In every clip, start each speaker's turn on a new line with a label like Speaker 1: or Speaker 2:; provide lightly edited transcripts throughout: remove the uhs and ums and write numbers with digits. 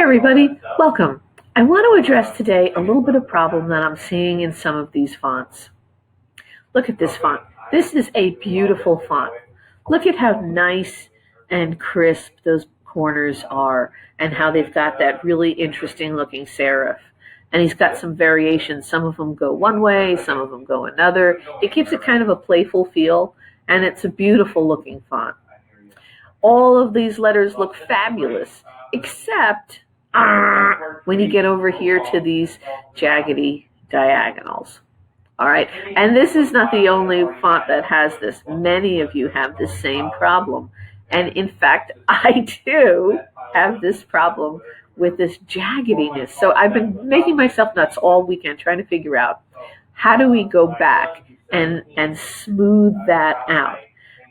Speaker 1: everybody, welcome. I want to address today a little bit of problem that I'm seeing in some of these fonts. Look at this font. This is a beautiful font. Look at how nice and crisp those corners are and how they've got that really interesting looking serif. And he's got some variations. Some of them go one way, some of them go another. It gives it kind of a playful feel, and it's a beautiful looking font. All of these letters look fabulous, except when you get over here to these jaggedy diagonals. All right, and this is not the only font that has this. Many of you have this same problem. And in fact, I too have this problem with this jaggediness. So I've been making myself nuts all weekend trying to figure out how do we go back and smooth that out.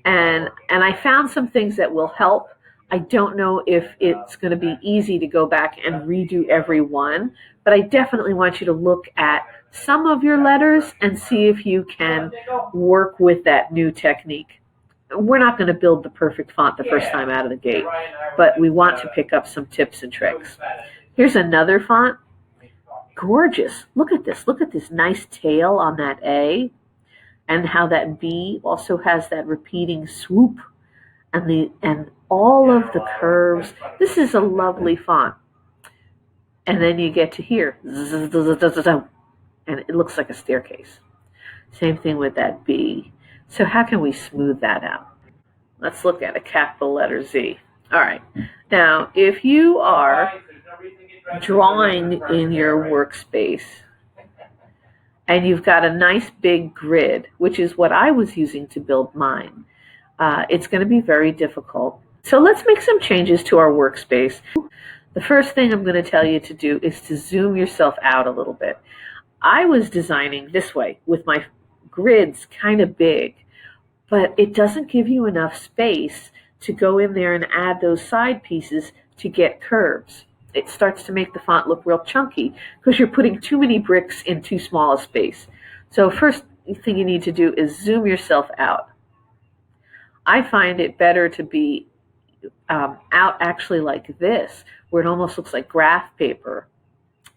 Speaker 1: And I found some things that will help. I don't know if it's going to be easy to go back and redo every one, but I definitely want you to look at some of your letters and see if you can work with that new technique. We're not going to build the perfect font the first time out of the gate, but we want to pick up some tips and tricks. Here's another font. Gorgeous. Look at this. Look at this nice tail on that A, and how that B also has that repeating swoop, and all of the curves. This is a lovely font. And then you get to here, and it looks like a staircase. Same thing with that B. So how can we smooth that out? Let's look at a capital letter Z. All right. Now, if you are drawing in your workspace and you've got a nice big grid, which is what I was using to build mine, it's going to be very difficult. So let's make some changes to our workspace. The first thing I'm going to tell you to do is to zoom yourself out a little bit. I was designing this way with my grids kind of big, but it doesn't give you enough space to go in there and add those side pieces to get curves. It starts to make the font look real chunky because you're putting too many bricks in too small a space. So first thing you need to do is zoom yourself out. I find it better to be out actually like this, where it almost looks like graph paper,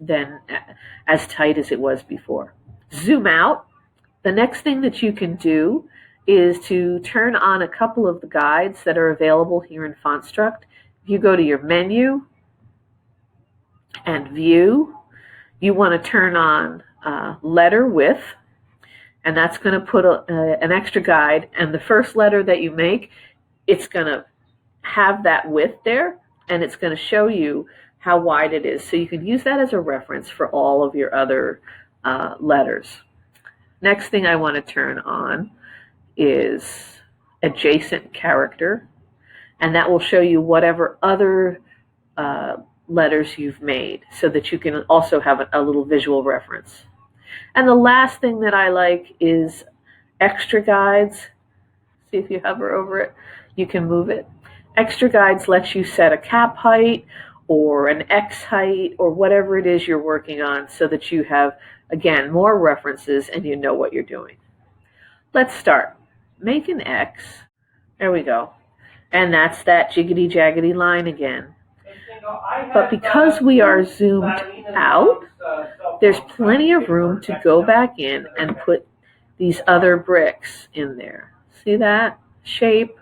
Speaker 1: than as tight as it was before. Zoom out. The next thing that you can do is to turn on a couple of the guides that are available here in Fontstruct. If you go to your menu and view, you want to turn on letter width, and that's going to put an extra guide, and the first letter that you make, it's going to have that width there, and it's going to show you how wide it is. So you can use that as a reference for all of your other letters. Next thing I want to turn on is adjacent character, and that will show you whatever other letters you've made so that you can also have a little visual reference. And the last thing that I like is extra guides. See, if you hover over it, you can move it. Extra guides lets you set a cap height or an X height or whatever it is you're working on so that you have, again, more references and you know what you're doing. Let's start. Make an X. There we go. And that's that jiggity jaggedy line again. But because we are zoomed out, there's plenty of room to go back in and put these other bricks in there. See that shape?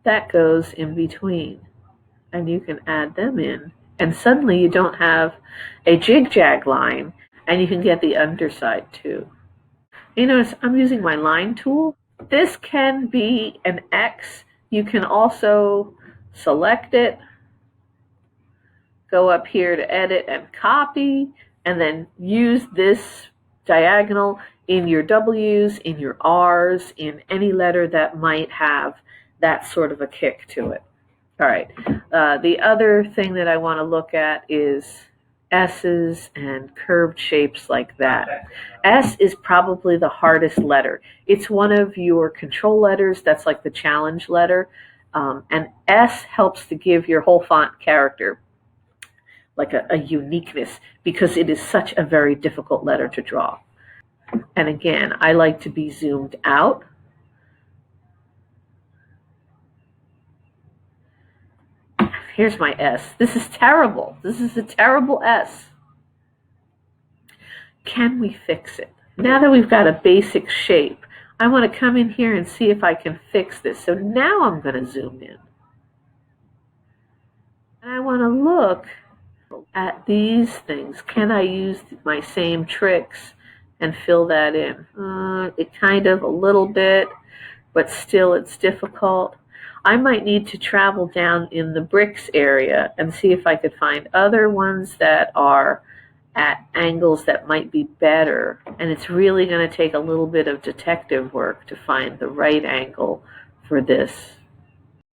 Speaker 1: That goes in between. And you can add them in. And suddenly you don't have a jig-jag line, and you can get the underside too. You notice I'm using my line tool. This can be an X. You can also select it, go up here to edit and copy, and then use this diagonal in your W's, in your R's, in any letter that might have that sort of a kick to it. All right. The other thing that I want to look at is S's and curved shapes like that. S is probably the hardest letter. It's one of your control letters. That's like the challenge letter. And S helps to give your whole font character like a uniqueness because it is such a very difficult letter to draw. And again, I like to be zoomed out. Here's my S. This is terrible. This is a terrible S. Can we fix it? Now that we've got a basic shape, I want to come in here and see if I can fix this. So now I'm going to zoom in. And I want to look at these things. Can I use my same tricks and fill that in? It kind of a little bit, but still it's difficult. I might need to travel down in the bricks area and see if I could find other ones that are at angles that might be better. And it's really going to take a little bit of detective work to find the right angle for this.